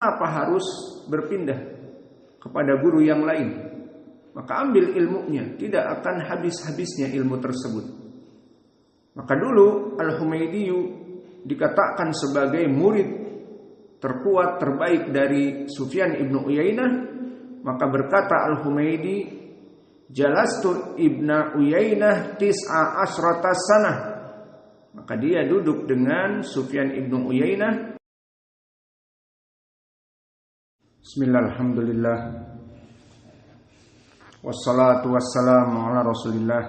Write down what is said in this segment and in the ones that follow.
Apa harus berpindah kepada guru yang lain? Maka ambil ilmunya, tidak akan habis-habisnya ilmu tersebut. Maka dulu Al-Humaydi dikatakan sebagai murid terkuat terbaik dari Sufyan ibnu Uyainah. Maka berkata Al-Humaydi, jalastu ibna Uyainah tis'a asrata sanah. Maka dia duduk dengan Sufyan ibnu Uyainah. Bismillahirrahmanirrahim. Wassalatu wassalamu ala Rasulillah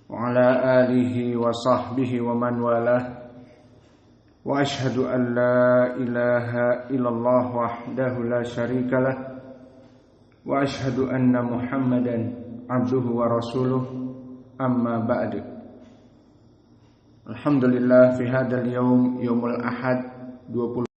wa ala alihi wa sahbihi wa man walah. Wa ashhadu an la ilaha illallah wahdahu la syarikalah wa ashhadu anna Muhammadan abduhu wa rasuluh, amma ba'du. Alhamdulillah fi hadzal yaum, yaumul ahad 20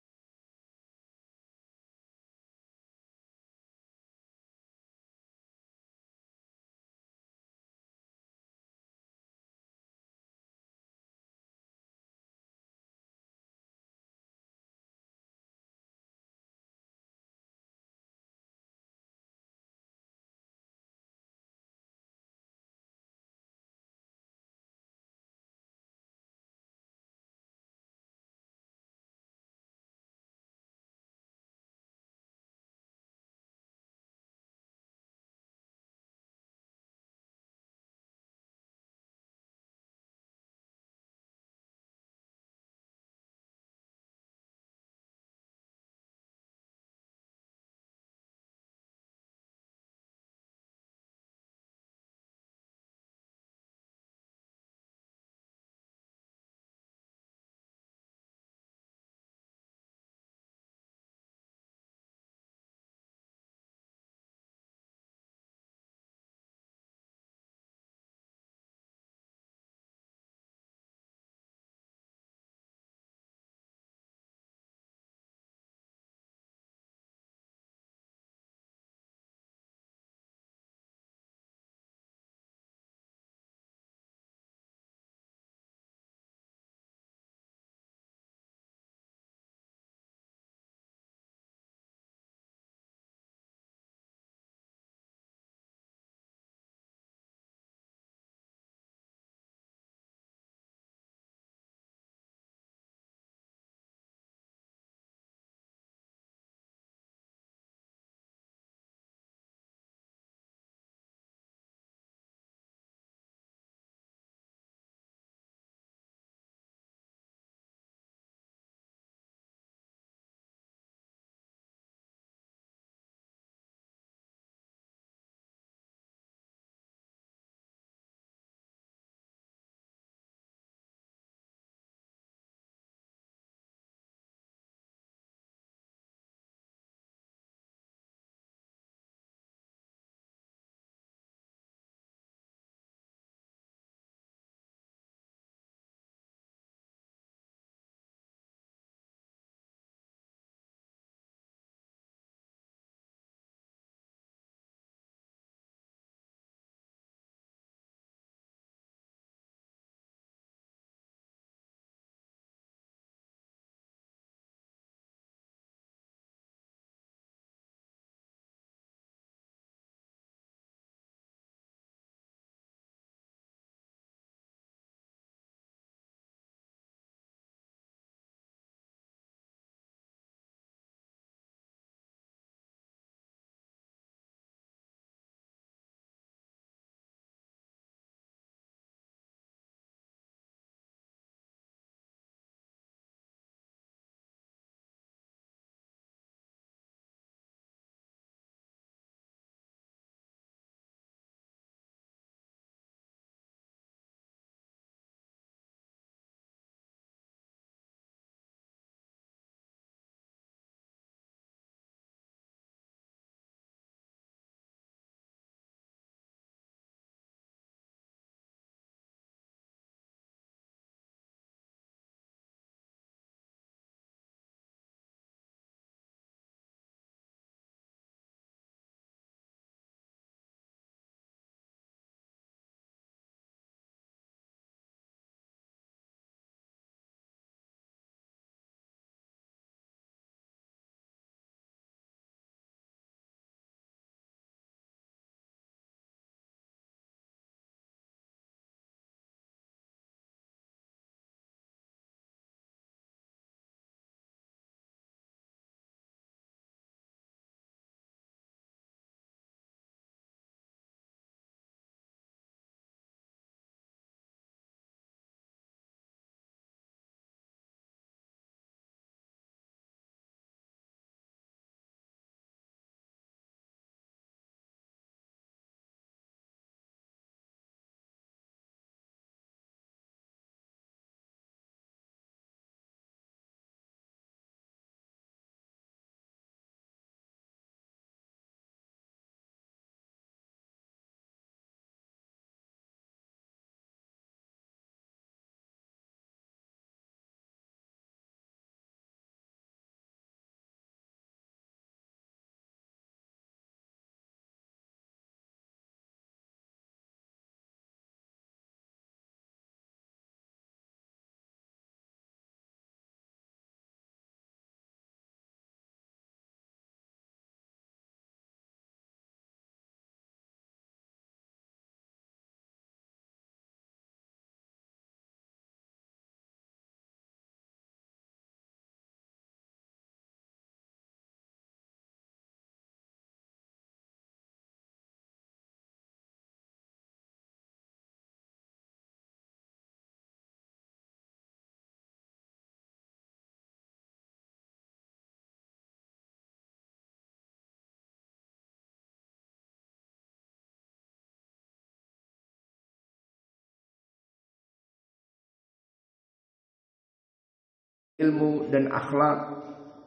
ilmu dan akhlak,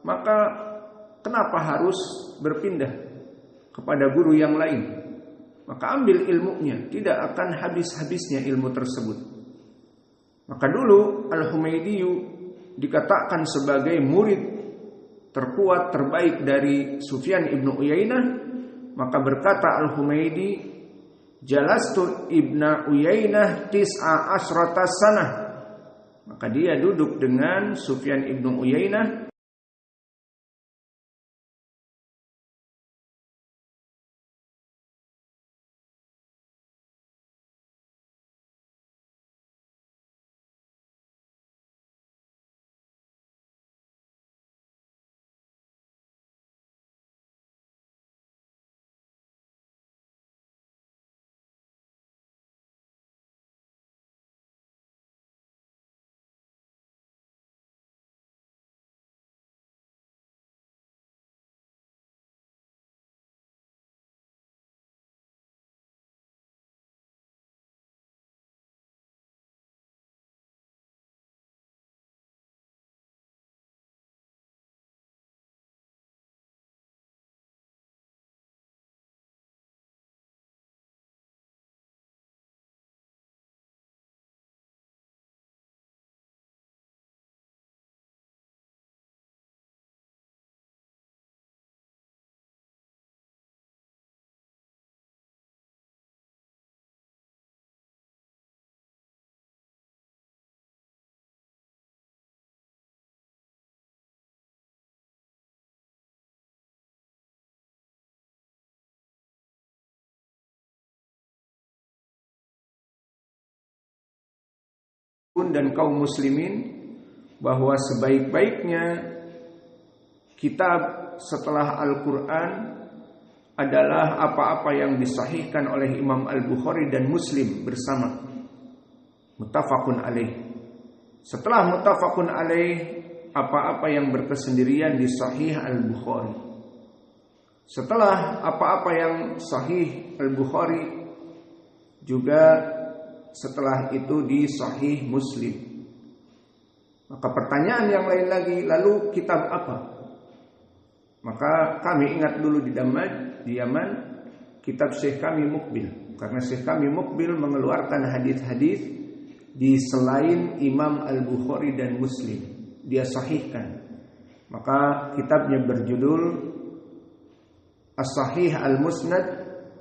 maka kenapa harus berpindah kepada guru yang lain? Maka ambil ilmunya, tidak akan habis-habisnya ilmu tersebut. Maka dulu Al-Humaydi dikatakan sebagai murid terkuat terbaik dari Sufyan ibnu Uyainah. Maka berkata Al-Humaydi, jalastu ibna Uyainah tis'a asrata sanah. Maka dia duduk dengan Sufyan ibnu Uyainah dan kaum muslimin bahwa sebaik-baiknya kitab setelah Al-Quran adalah apa-apa yang disahihkan oleh Imam Al-Bukhari dan Muslim bersama, muttafaqun alaih. Setelah muttafaqun alaih, apa-apa yang berkesendirian di Sahih Al-Bukhari. Setelah apa-apa yang Sahih Al-Bukhari, juga setelah itu di Sahih Muslim. Maka pertanyaan yang lain lagi, lalu kitab apa? Maka kami ingat dulu di Yaman, kitab Syekh kami Muqbil. Karena Syekh kami Muqbil mengeluarkan hadis-hadis di selain Imam Al-Bukhari dan Muslim, dia sahihkan. Maka kitabnya berjudul As-Sahih Al-Musnad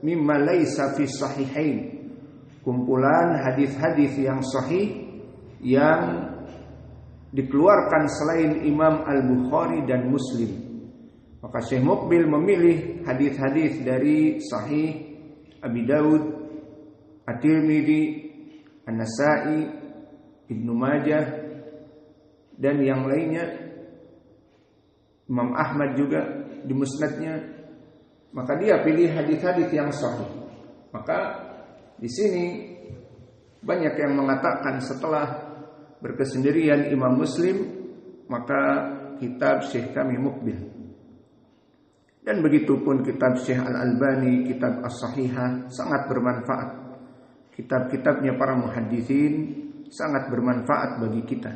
mimma laysa fi sahihain. Kumpulan hadis-hadis yang sahih yang dikeluarkan selain Imam Al-Bukhari dan Muslim. Maka Syekh Muqbil memilih hadis-hadis dari Sahih Abi Daud, At-Tirmidzi, An-Nasa'i, Ibnu Majah dan yang lainnya, Imam Ahmad juga di musnadnya. Maka dia pilih hadis-hadis yang sahih. Maka di sini banyak yang mengatakan setelah berkesendirian Imam Muslim, maka kitab Syekh kami Muqbil. Dan begitupun kitab Syekh Al-Albani, kitab As-Sahihah sangat bermanfaat. Kitab-kitabnya para muhaddisin sangat bermanfaat bagi kita.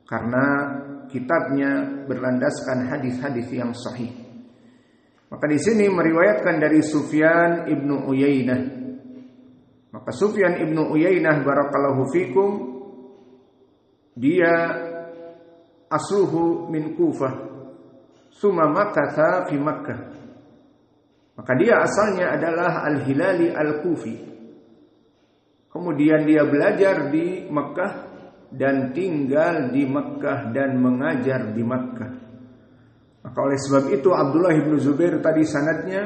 Karena kitabnya berlandaskan hadis-hadis yang sahih. Maka di sini meriwayatkan dari Sufyan ibnu Uyainah. Maka Sufyan ibnu Uyainah barakallahu fikum, dia asluhu min Kufah, summa makatha fi Makkah. Maka dia asalnya adalah Al-Hilali Al-Kufi. Kemudian dia belajar di Makkah dan tinggal di Makkah dan mengajar di Makkah. Maka oleh sebab itu Abdullah bin Zubair tadi sanadnya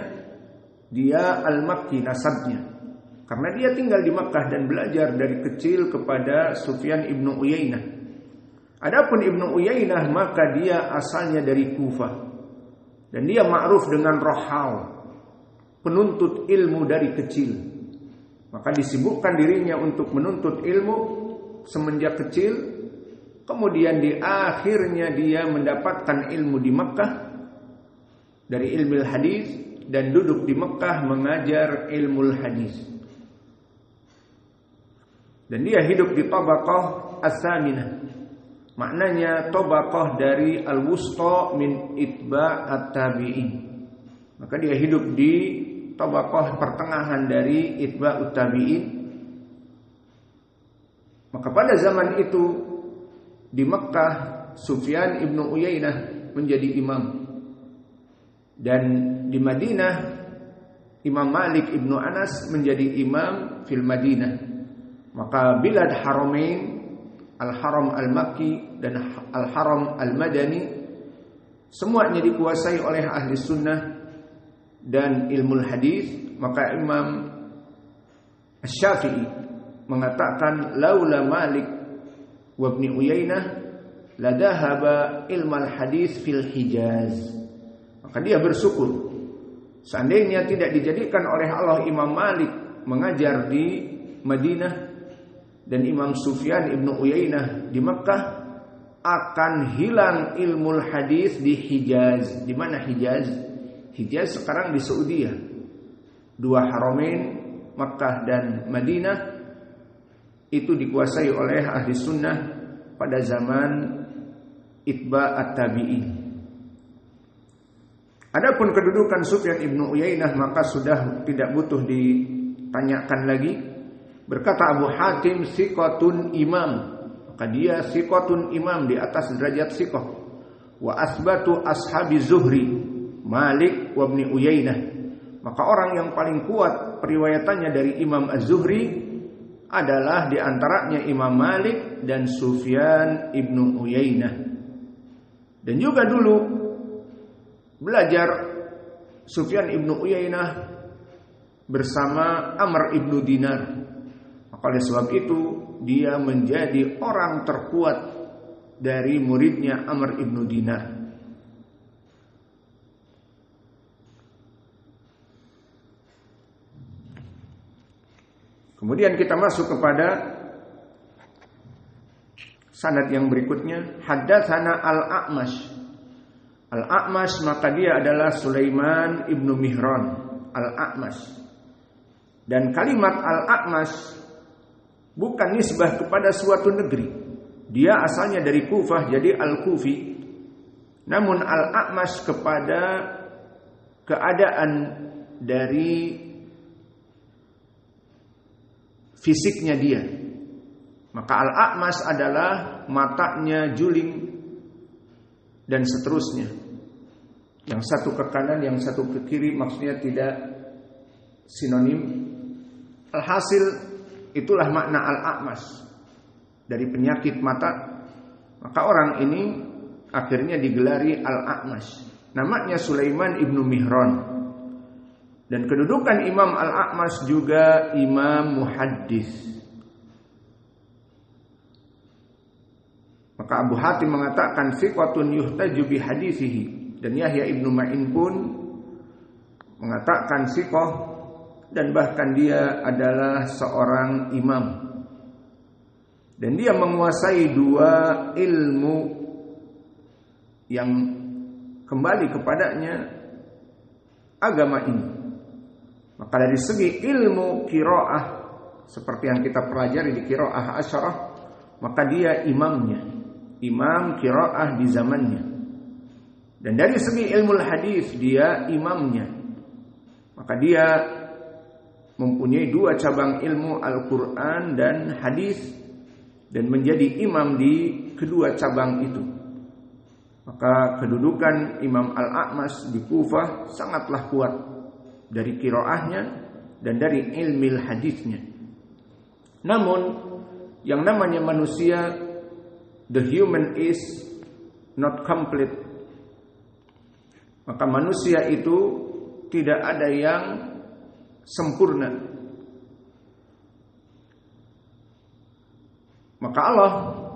dia Al-Makki nasabnya. Karena dia tinggal di Makkah dan belajar dari kecil kepada Sufyan ibnu Uyainah. Adapun Ibnu Uyainah maka dia asalnya dari Kufah. Dan dia ma'ruf dengan rohal, penuntut ilmu dari kecil. Maka disibukkan dirinya untuk menuntut ilmu semenjak kecil. Kemudian di akhirnya dia mendapatkan ilmu di Makkah dari ilmu hadis dan duduk di Makkah mengajar ilmu hadis. Dan dia hidup di tabaqah as-saminah, maknanya tabaqah dari al-wusta min itba' at-tabi'in. Maka dia hidup di tabaqah pertengahan dari itba'ut tabi'in. Maka pada zaman itu di Mekkah Sufyan ibnu Uyainah menjadi imam, dan di Madinah Imam Malik ibnu Anas menjadi imam fil Madinah. Maka bilad haramain, Al-Haram Al-Makki dan Al-Haram Al-Madani, semuanya dikuasai oleh ahli sunnah dan ilmu hadis. Maka Imam Asy-Syafi'i mengatakan laula Malik wa Ibnu Uyainah la dhahaba ilmal hadis fil Hijaz. Maka dia bersyukur seandainya tidak dijadikan oleh Allah Imam Malik mengajar di Madinah dan Imam Sufyan ibnu Uyainah di Mekkah, akan hilang ilmu hadis di Hijaz. Di mana Hijaz? Hijaz sekarang di Saudi. Dua haramain Mekkah dan Madinah itu dikuasai oleh ahli sunnah pada zaman itba' at-tabi'in. Adapun kedudukan Sufyan ibnu Uyainah maka sudah tidak butuh ditanyakan lagi. Berkata Abu Hatim, thiqatun imam. Maka dia thiqatun imam, di atas derajat thiqah. Wa asbatu ashabi Zuhri Malik wa Ibnu Uyainah. Maka orang yang paling kuat periwayatannya dari Imam Az-Zuhri adalah di antaranya Imam Malik dan Sufyan ibnu Uyainah. Dan juga dulu belajar Sufyan ibnu Uyainah bersama Amr ibnu Dinar. Oleh sebab itu dia menjadi orang terkuat dari muridnya Amr ibnu Dinar. Kemudian kita masuk kepada sanad yang berikutnya. Haddatsana Al-A'mash. Al-A'mash maka dia adalah Sulaiman ibnu Mihran Al-A'mash. Dan kalimat Al-A'mash bukan nisbah kepada suatu negeri. Dia asalnya dari Kufah, jadi Al-Kufi. Namun Al-A'mash kepada keadaan dari fisiknya dia. Maka Al-A'mash adalah matanya juling dan seterusnya. Yang satu ke kanan, yang satu ke kiri, maksudnya tidak sinonim. Alhasil itulah makna Al-A'mash, dari penyakit mata. Maka orang ini akhirnya digelari Al-A'mash. Namanya Sulaiman ibnu Mihran. Dan kedudukan Imam Al-A'mash juga imam muhaddis. Maka Abu Hatim mengatakan thiqatun yuhtaju bi hadithihi. Dan Yahya ibnu Ma'in pun mengatakan thiqah, dan bahkan dia adalah seorang imam. Dan dia menguasai dua ilmu yang kembali kepadanya agama ini. Maka dari segi ilmu qiraah, seperti yang kita pelajari di qiraah asyarah, maka dia imamnya, imam qiraah di zamannya. Dan dari segi ilmu hadis dia imamnya. Maka dia mempunyai dua cabang ilmu, Al-Quran dan hadis, dan menjadi imam di kedua cabang itu. Maka kedudukan Imam Al-A'mash di Kufah sangatlah kuat dari qiraahnya dan dari ilmu hadisnya. Namun yang namanya manusia, the human is not complete. Maka manusia itu tidak ada yang sempurna. Maka Allah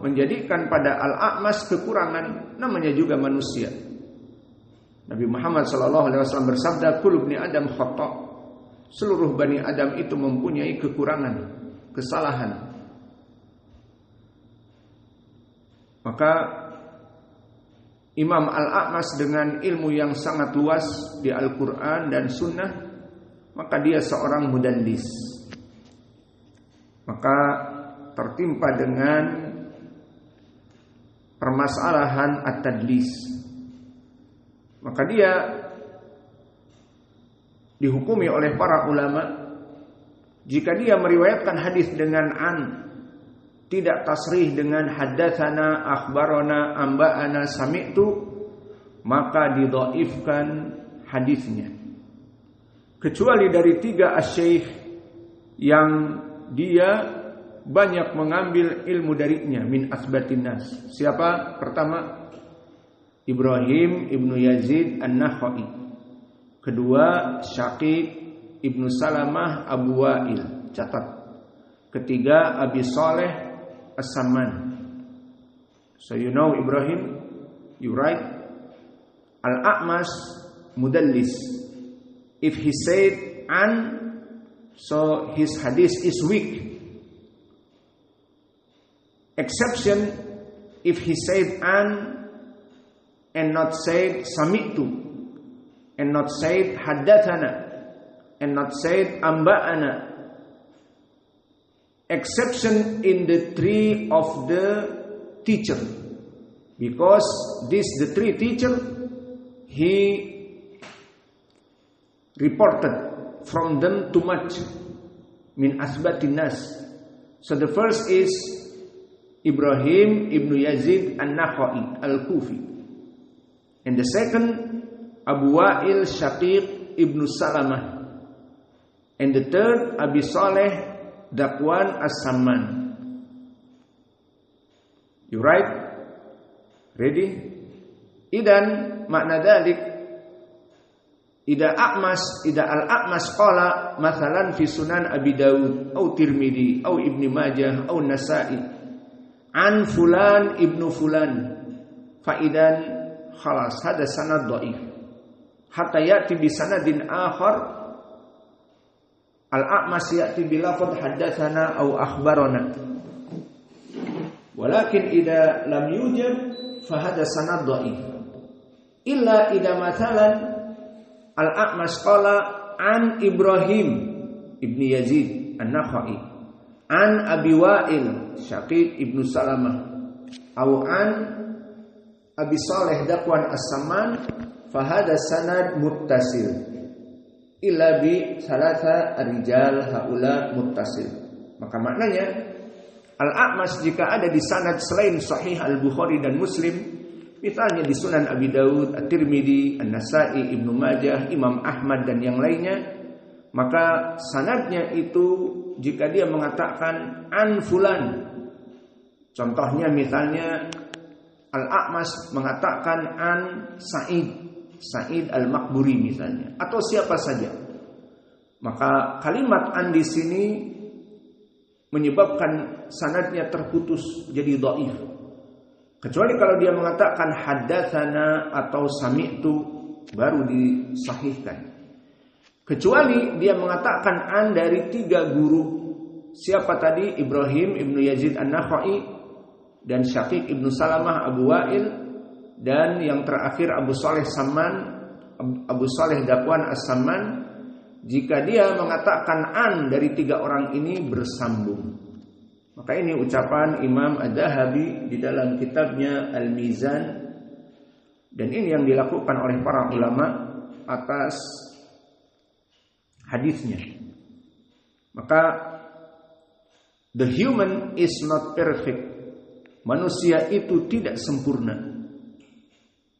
menjadikan pada Al-A'mash kekurangan, namanya juga manusia. Nabi Muhammad SAW bersabda, kullu bani Adam khata'. Seluruh bani Adam itu mempunyai kekurangan, kesalahan. Maka Imam Al-A'mash dengan ilmu yang sangat luas di Al-Quran dan Sunnah, maka dia seorang mudallis. Maka tertimpa dengan permasalahan at-tadlis, maka dia dihukumi oleh para ulama jika dia meriwayatkan hadis dengan an, tidak tasrih dengan haddatsana, akhbarana, amba'ana, sami'tu, maka didhaifkan hadisnya. Kecuali dari 3 asy-syaikh yang dia banyak mengambil ilmu darinya min asbatin nas. Siapa? Pertama, Ibrahim ibnu Yazid An-Nakhai. Kedua, Syaqiq ibnu Salamah Abu Wa'il. Catat. Ketiga, Abi Saleh As-Samman. So you know Ibrahim, you right? Al-A'mas mudallis. If he said an, so his hadith is weak. Exception, if he said an and not said sami'tu, and not said haddathana, and not said amba'ana. Exception in the 3 of the teacher, because the 3 teacher he reported from them too much min asbatin nas. So the first is Ibrahim ibnu Yazid An-Nakhai Al-Kufi, and the second Abu Wa'il Syaqiq ibnu Salamah, and the third Abi Saleh Dakwan As-Samman. You right? Ready? Idan makna dalik ida al-A'mas qala mathalan fi sunan Abi Dawud atau Tirmidzi atau Ibnu Majah atau Nasa'i an fulan ibnu fulan fa idan khalas hada sanad dhaif hatta ya'ti bi sanadin akhar al-A'mas ya'ti bi lafadh haddatsana aw akhbarana, walakin idza lam yujad fa hada sanad dhaif illa idza mathalan al-A'mas qala an Ibrahim ibni Yazid An-Nakhai an Abi Wa'il Syaqiq ibnu Salamah aw an Abi Saleh Dakwan As-Samman fa hada sanad muttasil illa bi salasa rijal haula muttasil. Maka maknanya Al-A'mas jika ada di sanad selain Sahih Al-Bukhari dan Muslim, misalnya di Sunan Abi Dawud, At-Tirmidzi, An-Nasa'i, Ibnu Majah, Imam Ahmad dan yang lainnya, maka sanadnya itu jika dia mengatakan an fulan, contohnya misalnya Al-A'mas mengatakan an Sa'id Al-Maqburi misalnya, atau siapa saja, maka kalimat an di sini menyebabkan sanadnya terputus jadi dhaif. Kecuali kalau dia mengatakan haddatsana atau sami'tu baru disahihkan. Kecuali dia mengatakan an dari 3 guru. Siapa tadi? Ibrahim ibnu Yazid An-Nakhai dan Syaqiq ibnu Salamah Abu Wa'il, dan yang terakhir Abu Saleh Dakwan As-Samman. Jika dia mengatakan an dari 3 orang ini bersambung, maka ini ucapan Imam Adz-Dzahabi di dalam kitabnya Al-Mizan, dan ini yang dilakukan oleh para ulama atas hadisnya. Maka the human is not perfect. Manusia itu tidak sempurna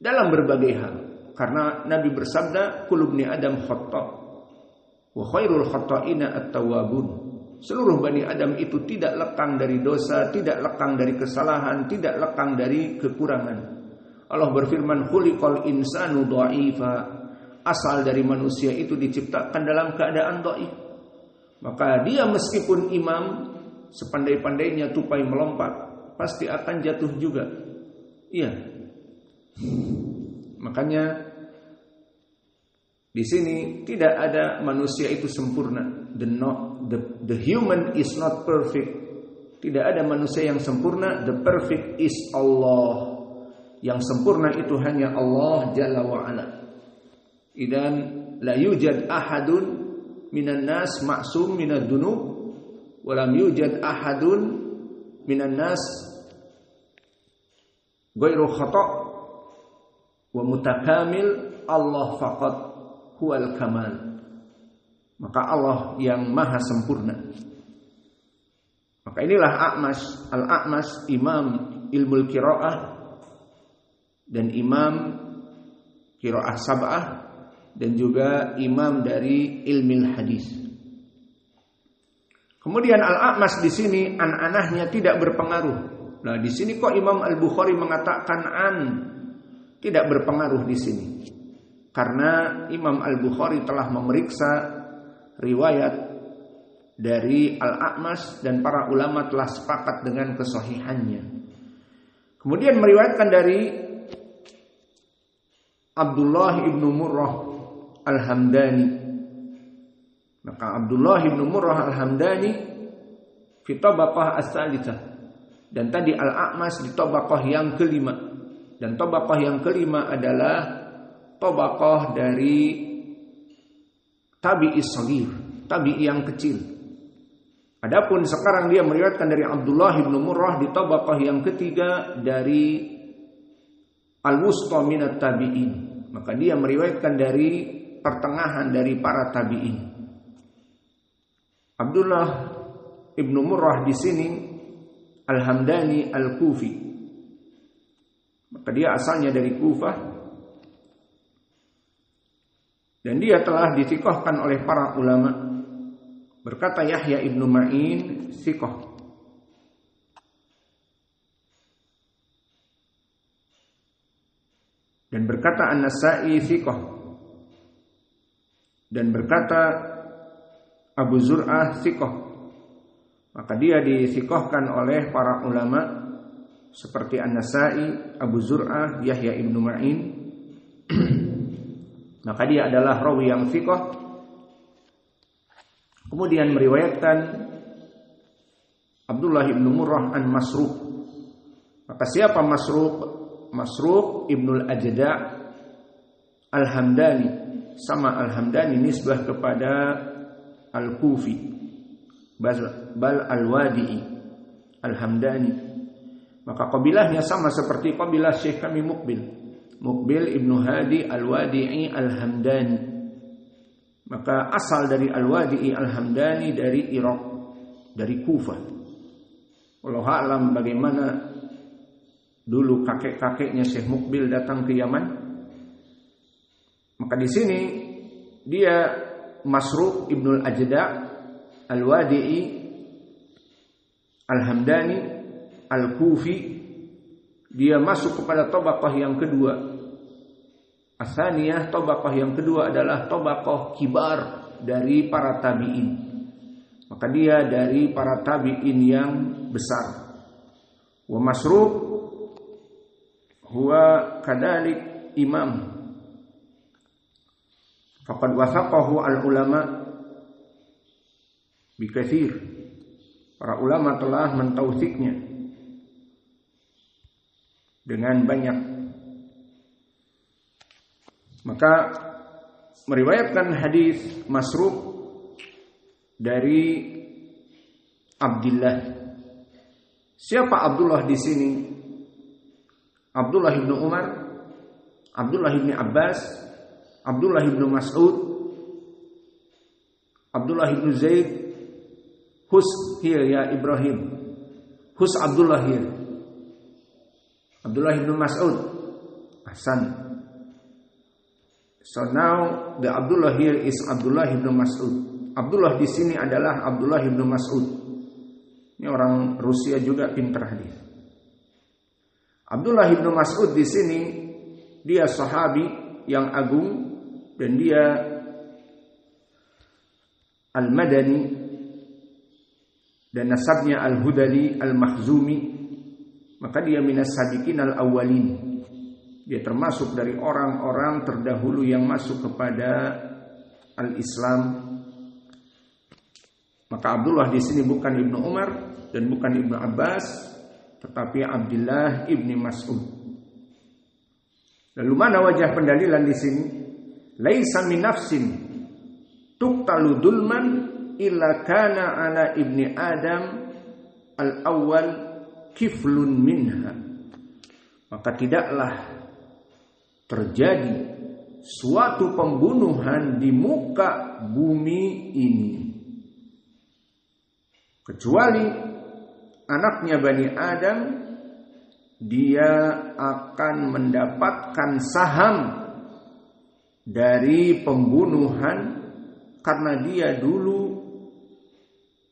dalam berbagai hal, karena Nabi bersabda kullu ibni adam khata' wa khairul khata'ina at-tawwabun. Seluruh Bani Adam itu tidak lekang dari dosa, tidak lekang dari kesalahan, tidak lekang dari kekurangan. Allah berfirman khuliqal insanu dha'ifa. Asal dari manusia itu diciptakan dalam keadaan dhaif. Maka dia meskipun imam, sepandai-pandainya tupai melompat, pasti akan jatuh juga. Iya. Makanya di sini tidak ada manusia itu sempurna. The human is not perfect. Tidak ada manusia yang sempurna. The perfect is Allah. Yang sempurna itu hanya Allah Jalla wa Ala. Idan la yujad ahadun minan nas ma'sum minad dunub wa lam yujad ahadun minan nas ghairu khata' wa mutakamil, Allah faqat huwal kamal. Maka Allah yang maha sempurna. Maka inilah Al-A'mas, imam ilmu qiraah dan imam qiraah sab'ah dan juga imam dari ilmu hadis. Kemudian Al-A'mas di sini an-anahnya tidak berpengaruh. Nah, di sini kok Imam Al-Bukhari mengatakan tidak berpengaruh di sini. Karena Imam Al-Bukhari telah memeriksa riwayat dari Al-A'mas dan para ulama telah sepakat dengan kesahihannya. Kemudian meriwayatkan dari Abdullah ibnu Murrah Al-Hamdani. Maka Abdullah ibnu Murrah Al-Hamdani fi tabaqah as-salisah. Dan tadi Al-A'mas di tabaqah yang kelima. Dan tabaqah yang kelima adalah tabaqah dari tabi'i shaghir, tabi'i yang kecil. Adapun sekarang dia meriwayatkan dari Abdullah ibnu Murrah di tabaqah yang ketiga dari al-wusta minat tabi'in. Maka dia meriwayatkan dari pertengahan dari para tabi'in. Abdullah ibnu Murrah di sini Al-Hamdani Al-Kufi. Maka dia asalnya dari Kufah. Dan dia telah dithiqahkan oleh para ulama. Berkata Yahya ibnu Ma'in thiqah. Dan berkata An-Nasa'i thiqah. Dan berkata Abu Zur'ah thiqah. Maka dia dithiqahkan oleh para ulama seperti An-Nasa'i, Abu Zur'ah, Yahya ibnu Ma'in. Maka dia adalah rawi yang thiqah. Kemudian meriwayatkan Abdullah ibnu Murrah an Masruq. Maka siapa Masruq? Masruq ibnul Ajda' Al-Hamdani. Sama Al-Hamdani nisbah kepada Al-Kufi, bal Al-Wadi'i Al-Hamdani. Maka kabilahnya sama seperti kabilah Syekh kami Muqbil ibnu Hadi Al-Wadi'i Al-Hamdani. Maka asal dari Al-Wadi'i Al-Hamdani dari Irak, dari Kufah. Wallahu a'lam bagaimana dulu kakek-kakeknya Syekh Muqbil datang ke Yaman. Maka di sini dia Masruq ibnul Ajda' Al-Wadi'i Al-Hamdani Al-Kufi. Dia masuk kepada tabaqah yang kedua. As-saniyah, tabaqah yang kedua adalah tabaqah kibar dari para tabi'in. Maka dia dari para tabi'in yang besar. Wa Masruq huwa kadalik imam. Faqad wathaqahu al-ulama bikatsir. Para ulama telah mentausiknya dengan banyak. Maka meriwayatkan hadis Masruq dari Abdullah. Siapa Abdullah di sini? Abdullah ibnu Umar, Abdullah ibnu Abbas, Abdullah ibnu Mas'ud, Abdullah ibnu Zaid. Hus here ya Ibrahim. Hus Abdullah here. Abdullah ibnu Mas'ud. Ahsan. So now the Abdullah here is Abdullah ibnu Mas'ud. Abdullah di sini adalah Abdullah ibnu Mas'ud. Ini orang Rusia juga pintar hadis. Abdullah ibnu Mas'ud di sini dia sahabi yang agung dan dia Al-Madani dan nasabnya Al-Hudali Al-Makhzumi. Maka dia minas sabiqin al-awwalin. Dia termasuk dari orang-orang terdahulu yang masuk kepada al-Islam. Maka Abdullah di sini bukan Ibnu Umar dan bukan Ibnu Abbas, tetapi Abdullah ibni Mas'ud. Lalu mana wajah pendalilan di sini? Laisa min nafsin tuqtalu dulman illa kana ala ibni Adam al-awwal kiflun minha. maka tidaklah terjadi suatu pembunuhan di muka bumi ini kecuali anaknya Bani Adam, dia akan mendapatkan saham dari pembunuhan karena dia dulu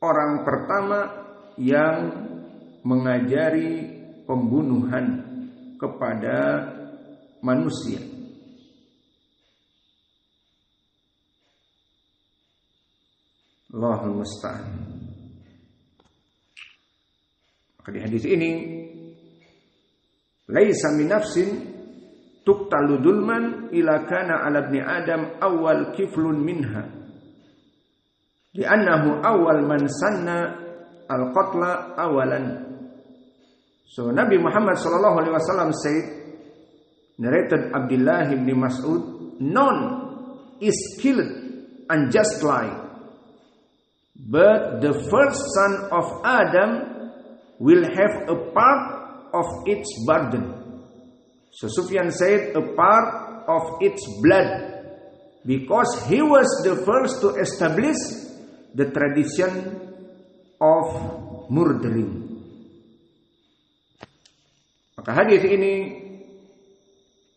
orang pertama yang mengajari pembunuhan kepada manusia. Allahul musta'an. Maka di hadis ini, laisa min nafsin tuqtalu dulman ila kana ala ibni adam awal kiflun minha li'annahu awal man sanna al-qatla awalan. So Nabi Muhammad sallallahu alaihi wasallam said, narrated Abdullah ibn Mas'ud, none is killed unjustly, but the first son of Adam will have a part of its burden. So Sufyan said a part of its blood, because he was the first to establish the tradition of murdering. Maka hadis ini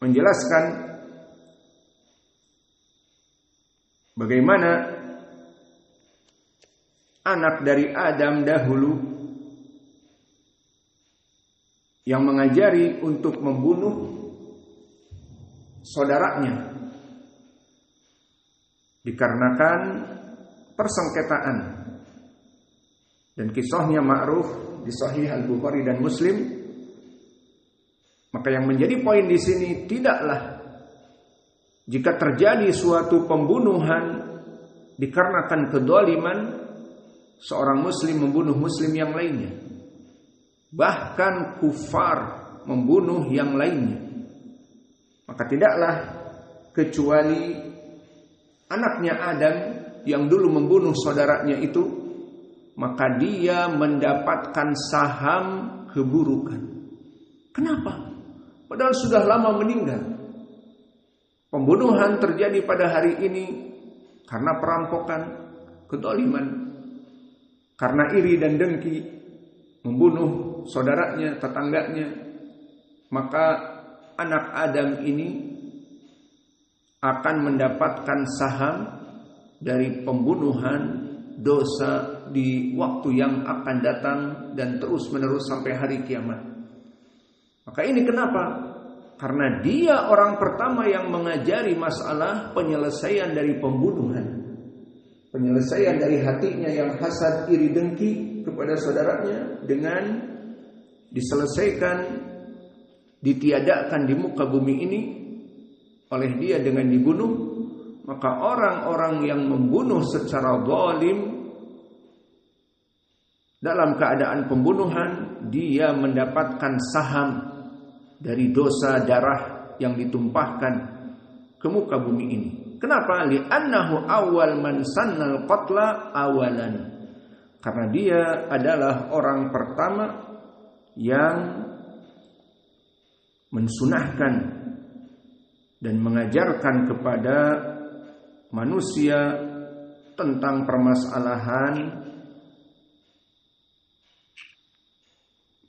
menjelaskan bagaimana anak dari Adam dahulu yang mengajari untuk membunuh saudaranya dikarenakan persengketaan, dan kisahnya ma'ruf di Sahih Al-Bukhari dan Muslim. Maka yang menjadi poin di sini, tidaklah jika terjadi suatu pembunuhan dikarenakan kedoliman, seorang muslim membunuh muslim yang lainnya, bahkan kufar membunuh yang lainnya, maka tidaklah kecuali anaknya Adam yang dulu membunuh saudaranya itu, maka dia mendapatkan saham keburukan. Kenapa? Padahal sudah lama meninggal. Pembunuhan terjadi pada hari ini karena perampokan, kedoliman, karena iri dan dengki, membunuh saudaranya, tetangganya. Maka anak Adam ini akan mendapatkan saham dari pembunuhan dosa di waktu yang akan datang dan terus menerus sampai hari kiamat. Maka ini kenapa? Karena dia orang pertama yang mengajari masalah penyelesaian dari pembunuhan, penyelesaian dari hatinya yang hasad, iri, dengki kepada saudaranya dengan diselesaikan, ditiadakan di muka bumi ini oleh dia dengan dibunuh. Maka orang-orang yang membunuh secara zalim dalam keadaan pembunuhan, dia mendapatkan saham dari dosa darah yang ditumpahkan ke muka bumi ini. Kenapa? Li'annahu awal man sannal qatla awalan. Karena dia adalah orang pertama yang mensunahkan dan mengajarkan kepada manusia tentang permasalahan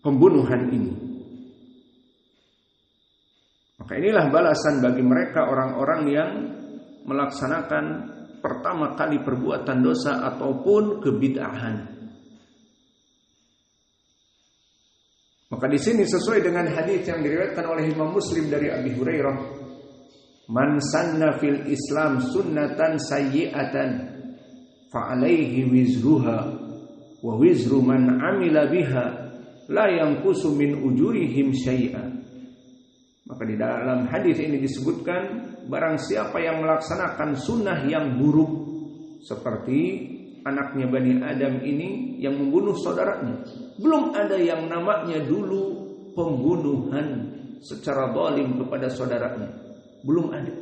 pembunuhan ini. Maka inilah balasan bagi mereka orang-orang yang melaksanakan pertama kali perbuatan dosa ataupun kebid'ahan. Maka di sini sesuai dengan hadis yang diriwayatkan oleh Imam Muslim dari Abi Hurairah, man sanna fil Islam sunnatan sayyi'atan fa alaihi wizruha wa wizru man amila biha la yanqusu min ujurihim syai'a. Maka di dalam hadis ini disebutkan, barang siapa yang melaksanakan sunnah yang buruk seperti anaknya Bani Adam ini yang membunuh saudaranya, belum ada yang namanya dulu pembunuhan secara zalim kepada saudaranya, belum ada.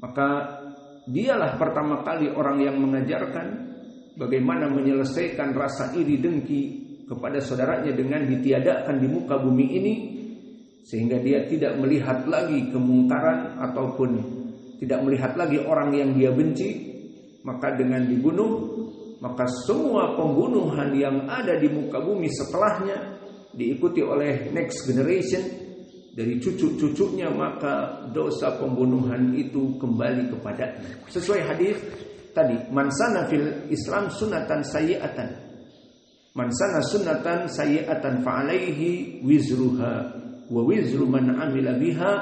Maka dialah pertama kali orang yang mengajarkan bagaimana menyelesaikan rasa iri dengki kepada saudaranya dengan ditiadakan di muka bumi ini, sehingga dia tidak melihat lagi kemungkaran ataupun tidak melihat lagi orang yang dia benci, maka dengan dibunuh, maka semua pembunuhan yang ada di muka bumi setelahnya diikuti oleh next generation dari cucu-cucunya, maka dosa pembunuhan itu kembali kepadanya. Sesuai hadis tadi, man sana fil Islam sunatan sayyi'atan, man sana sunnatan sayyi'atan fa alaihi wizruha wa wizru man amila biha.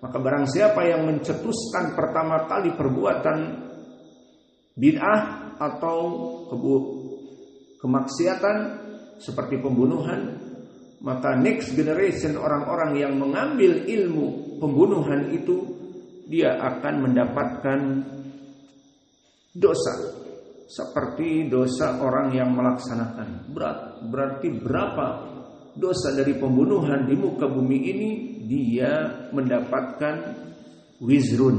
Maka barang siapa yang mencetuskan pertama kali perbuatan bid'ah atau kemaksiatan seperti pembunuhan, maka next generation orang-orang yang mengambil ilmu pembunuhan itu, dia akan mendapatkan dosa seperti dosa orang yang melaksanakan. Berarti berapa dosa dari pembunuhan di muka bumi ini, dia mendapatkan wizrun,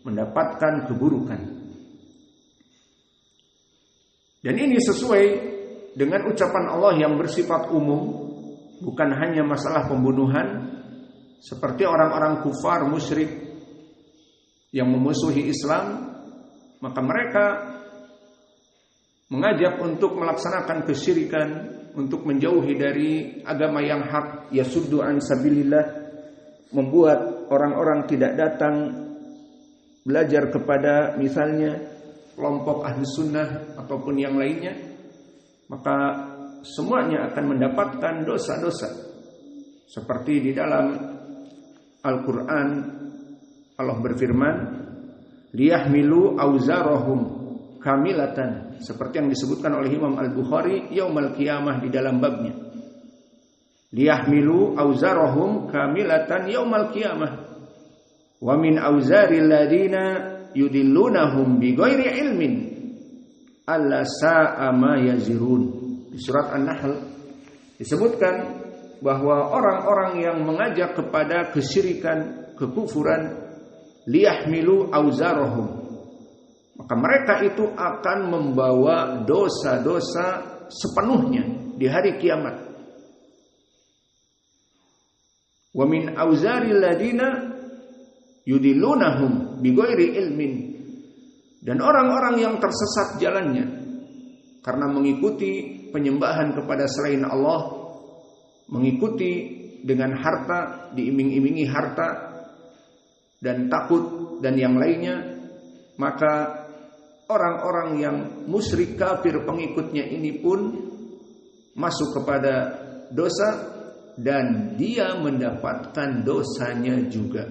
mendapatkan keburukan. Dan ini sesuai dengan ucapan Allah yang bersifat umum, bukan hanya masalah pembunuhan, seperti orang-orang kufar musyrik yang memusuhi Islam, maka mereka mengajak untuk melaksanakan kesyirikan, untuk menjauhi dari agama yang hak, yasuddu an sabilillah, membuat orang-orang tidak datang belajar kepada misalnya kelompok ahli sunnah ataupun yang lainnya, maka semuanya akan mendapatkan dosa-dosa. Seperti di dalam Al-Quran Allah berfirman, liyahmilu auzarahum kamilatan, seperti yang disebutkan oleh Imam Al-Bukhari yaumal qiyamah di dalam babnya. Liyahmilu auzarahum kamilatan yaumal qiyamah wa min auzaril ladina yudillunahum bighairi ilmin alla sa'a ma yazirun. Di surat An-Nahl disebutkan bahwa orang-orang yang mengajak kepada kesyirikan, kekufuran, liyahmilu auzarahum, maka mereka itu akan membawa dosa-dosa sepenuhnya di hari kiamat. Wa min auzaril ladina yudillunahum bighairi ilmin, dan orang-orang yang tersesat jalannya karena mengikuti penyembahan kepada selain Allah, mengikuti dengan harta, diiming-imingi harta dan takut dan yang lainnya, maka orang-orang yang musyrik kafir pengikutnya ini pun masuk kepada dosa dan dia mendapatkan dosanya juga.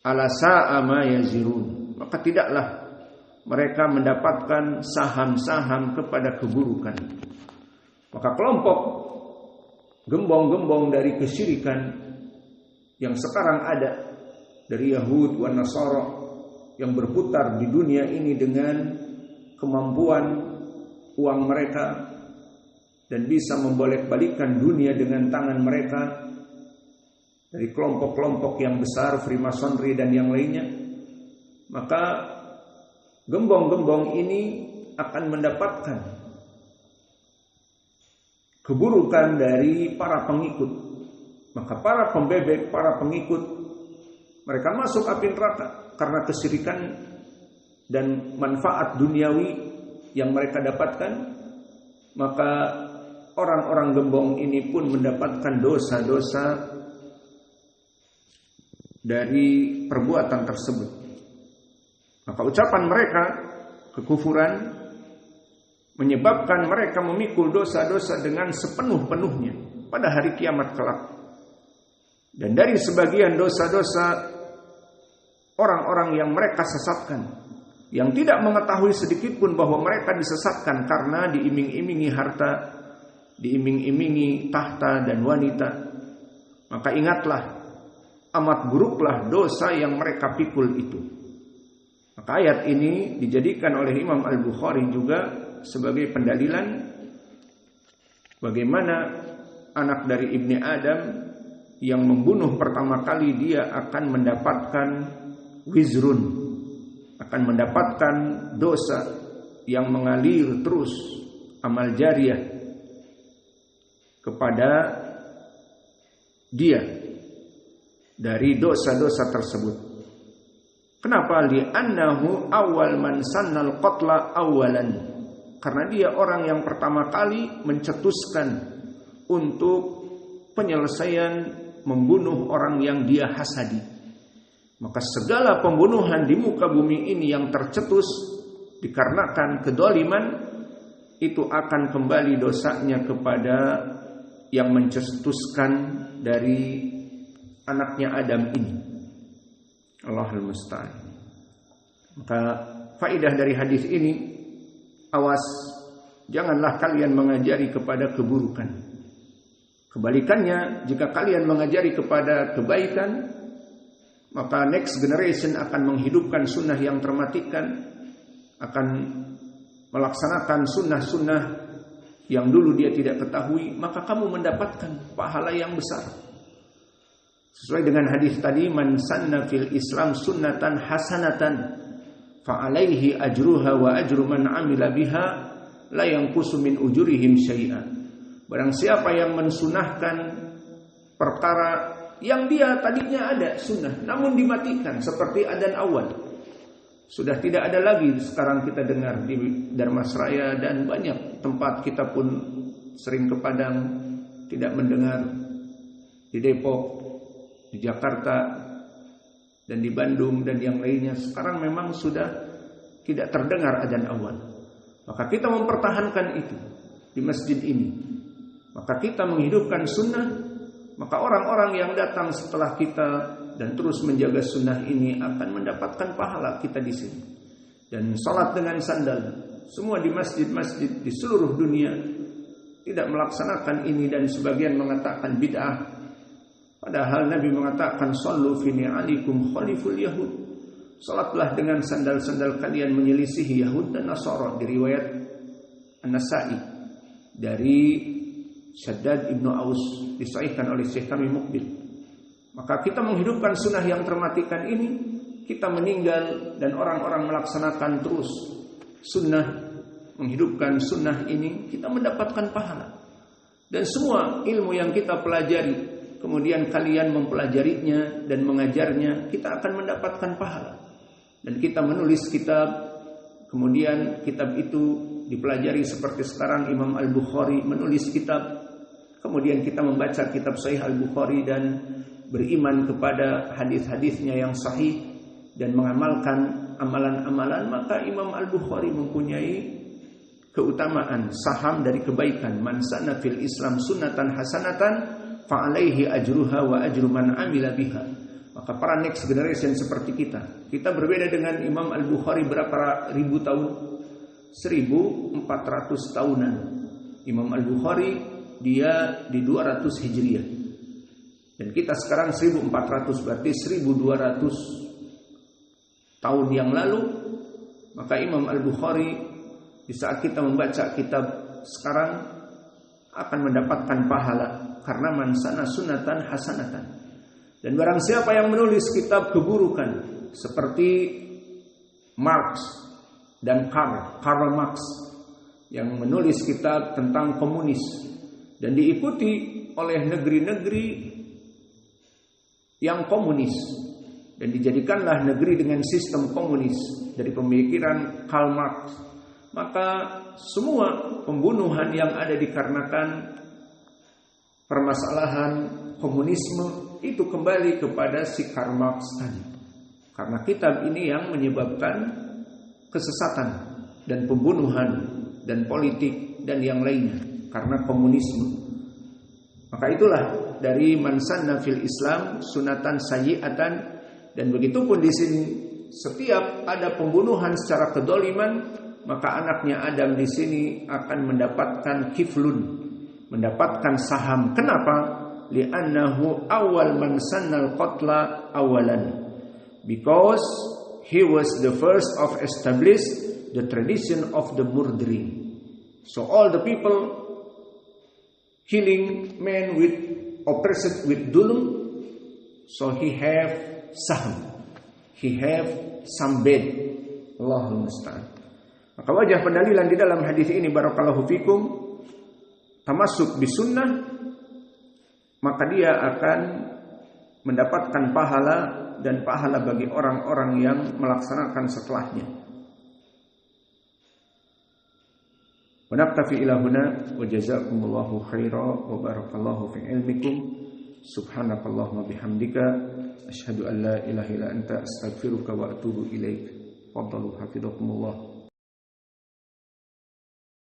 Ala sa'a ma yazirun, maka tidaklah mereka mendapatkan saham-saham kepada keburukan. Maka kelompok gembong-gembong dari kesyirikan yang sekarang ada dari Yahud dan Nasara yang berputar di dunia ini dengan kemampuan uang mereka dan bisa membolak-balikkan dunia dengan tangan mereka, dari kelompok-kelompok yang besar, Freemasonry dan yang lainnya, maka gembong-gembong ini akan mendapatkan keburukan dari para pengikut. Maka para pembebek, para pengikut, mereka masuk api neraka karena kesyirikan dan manfaat duniawi yang mereka dapatkan. Maka orang-orang gembong ini pun mendapatkan dosa-dosa dari perbuatan tersebut. Maka ucapan mereka, kekufuran, menyebabkan mereka memikul dosa-dosa dengan sepenuh-penuhnya pada hari kiamat kelak. Dan dari sebagian dosa-dosa orang-orang yang mereka sesatkan, yang tidak mengetahui sedikit pun bahwa mereka disesatkan karena diiming-imingi harta, diiming-imingi tahta dan wanita, maka ingatlah, amat buruklah dosa yang mereka pikul itu. Maka ayat ini dijadikan oleh Imam Al-Bukhari juga sebagai pendalilan bagaimana anak dari Ibni Adam yang membunuh pertama kali dia akan mendapatkan wizrun, akan mendapatkan dosa yang mengalir terus, amal jariah kepada dia dari dosa-dosa tersebut. Kenapa? Li'annahu awal man sannal qatla awalan. Karena dia orang yang pertama kali mencetuskan untuk penyelesaian membunuh orang yang dia hasadi. Maka segala pembunuhan di muka bumi ini yang tercetus dikarenakan kedoliman, itu akan kembali dosanya kepada yang mencetuskan dari anaknya Adam ini. Allahul musta'an. Maka faedah dari hadis ini, awas, janganlah kalian mengajari kepada keburukan. Kebalikannya, jika kalian mengajari kepada kebaikan, maka next generation akan menghidupkan sunnah yang termatikan, akan melaksanakan sunnah-sunnah yang dulu dia tidak ketahui, maka kamu mendapatkan pahala yang besar. Sesuai dengan hadis tadi, man sanna fil Islam sunnatan hasanatan fa alaihi ajruha wa ajru man amila biha la yanqusu min ujurihim syai'a. Barang siapa yang mensunahkan perkara yang dia tadinya ada sunnah namun dimatikan seperti adzan awal, sudah tidak ada lagi sekarang kita dengar di Dharmasraya dan banyak tempat, kita pun sering ke Padang tidak mendengar, di Depok, di Jakarta, dan di Bandung dan yang lainnya. Sekarang memang sudah tidak terdengar adzan awal. Maka kita mempertahankan itu di masjid ini. Maka kita menghidupkan sunnah. Maka orang-orang yang datang setelah kita dan terus menjaga sunnah ini akan mendapatkan pahala kita di sini. Dan salat dengan sandal, semua di masjid-masjid di seluruh dunia tidak melaksanakan ini, dan sebagian mengatakan bid'ah. Padahal Nabi mengatakan sallu fi ni'alikum khaliful yahud. Salatlah dengan sandal-sandal kalian menyelisihi Yahud dan Nasara, di riwayat An-Nasa'i dari Shaddad ibnu Aus, disahihkan oleh Syekh kami Mukbil. Maka kita menghidupkan sunnah yang termatikan ini, kita meninggal dan orang-orang melaksanakan terus sunnah, menghidupkan sunnah ini, kita mendapatkan pahala. Dan semua ilmu yang kita pelajari, kemudian kalian mempelajarinya dan mengajarnya, kita akan mendapatkan pahala. Dan kita menulis kitab, kemudian kitab itu dipelajari seperti sekarang Imam Al-Bukhari menulis kitab, kemudian kita membaca kitab Sahih Al-Bukhari dan beriman kepada hadis-hadisnya yang sahih dan mengamalkan amalan-amalan, maka Imam Al-Bukhari mempunyai keutamaan saham dari kebaikan. Man sanna fil Islam sunnatan hasanatan fa alaihi ajruha wa ajru man amila biha. Maka para next generation seperti kita berbeda dengan Imam Al-Bukhari berapa ribu tahun? 1400 tahunan. Imam Al-Bukhari dia di 200 Hijriah. Dan kita sekarang 1400, berarti 1200 tahun yang lalu. Maka Imam Al-Bukhari di saat kita membaca kitab sekarang akan mendapatkan pahala, karena man sana sunnatan hasanatan. Dan barang siapa yang menulis kitab keburukan seperti Marx dan Karl Marx yang menulis kitab tentang komunis dan diikuti oleh negeri-negeri yang komunis, dan dijadikanlah negeri dengan sistem komunis dari pemikiran Karl Marx, maka semua pembunuhan yang ada dikarenakan permasalahan komunisme itu kembali kepada si Karl Marx tadi. Karena kitab ini yang menyebabkan kesesatan dan pembunuhan dan politik dan yang lainnya karena komunisme. Maka itulah dari man sanna fil Islam sunatan sayyi'atan. Dan begitu pun di sini, setiap ada pembunuhan secara kedoliman, maka anaknya Adam di sini akan mendapatkan kiflun, mendapatkan saham. Kenapa? Li'annahu awal man sannal qatla awalan, because he was the first of establish the tradition of the murdering. So all the people killing men with oppressed with dulm, so he have sahm, he have some bed. Allahul musta'an. Maka wajah pendalilan di dalam hadis ini, barakallahu fikum, tamasuk bisunnah maka dia akan mendapatkan pahala dan pahala bagi orang-orang yang melaksanakan setelahnya. Wa naktafi ila huna wa jazakumullahu khairan wa barakallahu fi ilmikum. Subhanakallahumma bihamdika asyhadu an la ilaha illa anta astaghfiruka wa atubu ilaik. Fadhalu hafizakumullah.